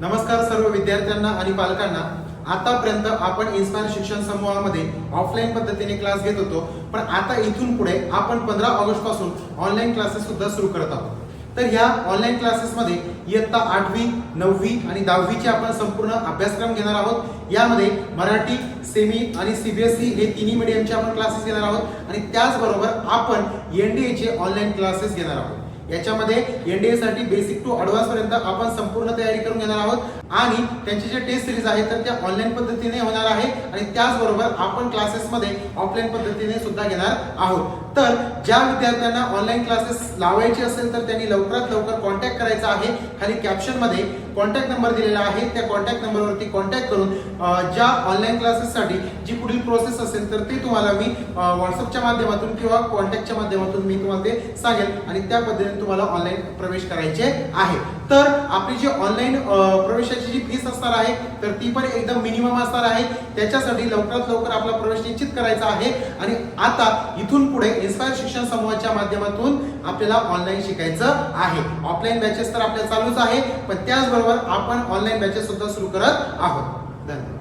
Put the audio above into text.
नमस्कार सर्व विद्यार्थ्यांना आणि पालकांना। आतापर्यंत आपण इन्स्पायर शिक्षण समूहामध्ये ऑफलाईन पद्धतीने क्लास घेत होतो, पण आता इथून पुढे आपण 15 ऑगस्ट पासून ऑनलाईन क्लासेस सुद्धा सुरू करत आहोत। तर ह्या ऑनलाईन क्लासेस मध्ये इयत्ता 8वी, 9वी आणि 10वीचे आपण संपूर्ण अभ्यासक्रम घेणार आहोत। यामध्ये मराठी, सेमी आणि सीबीएसई हे तिन्ही मीडियमचे आपण क्लासेस घेणार आहोत आणि त्याचबरोबर आपण एनडीए चे ऑनलाईन क्लासेस घेणार आहोत। याच्यामध्ये एनडीए साठी बेसिक टू ॲडव्हान्स पर्यंत आपण संपूर्ण तयारी करून घेणार आहोत आणि त्यांची जे टेस्ट सिरीज आहे तर त्या ऑनलाईन पद्धतीने होणार आहे आणि त्याचबरोबर आपण क्लासेस मध्ये ऑफलाईन पद्धतीने सुद्धा घेणार आहोत। तर ज्या विद्यार्थ्यांना ऑनलाईन क्लासेस लावायचे असेल तर त्यांनी लवकरात लवकर कॉन्टॅक्ट करायचा आहे। खाली कॅप्शन मध्ये कॉन्टॅक्ट नंबर दिलेला आहे, त्या कॉन्टॅक्ट नंबरवरती कॉन्टॅक्ट करून ज्या ऑनलाईन क्लासेससाठी जी पुढील प्रोसेस असेल तर ते तुम्हाला मी व्हॉट्सअपच्या माध्यमातून किंवा कॉन्टॅक्टच्या माध्यमातून मी तुम्हाला ते सांगेल आणि त्या पद्धतीने तुम्हाला ऑनलाईन प्रवेश करायचे आहे। तर आपली जी ऑनलाईन प्रवेशाची जी फीस असणार आहे तर ती पण एकदम मिनिमम असणार आहे। त्याच्यासाठी लवकरात लवकर आपला प्रवेश निश्चित करायचा आहे आणि आता इथून पुढे इन्स्पायर शिक्षण समूहाच्या माध्यमातून आपल्याला ऑनलाईन शिकायचं आहे। ऑफलाईन बॅचेस तर आपल्या चालूच आहे, पण त्याचबरोबर आपण ऑनलाईन बॅचेस सुद्धा सुरू करत आहोत। धन्यवाद।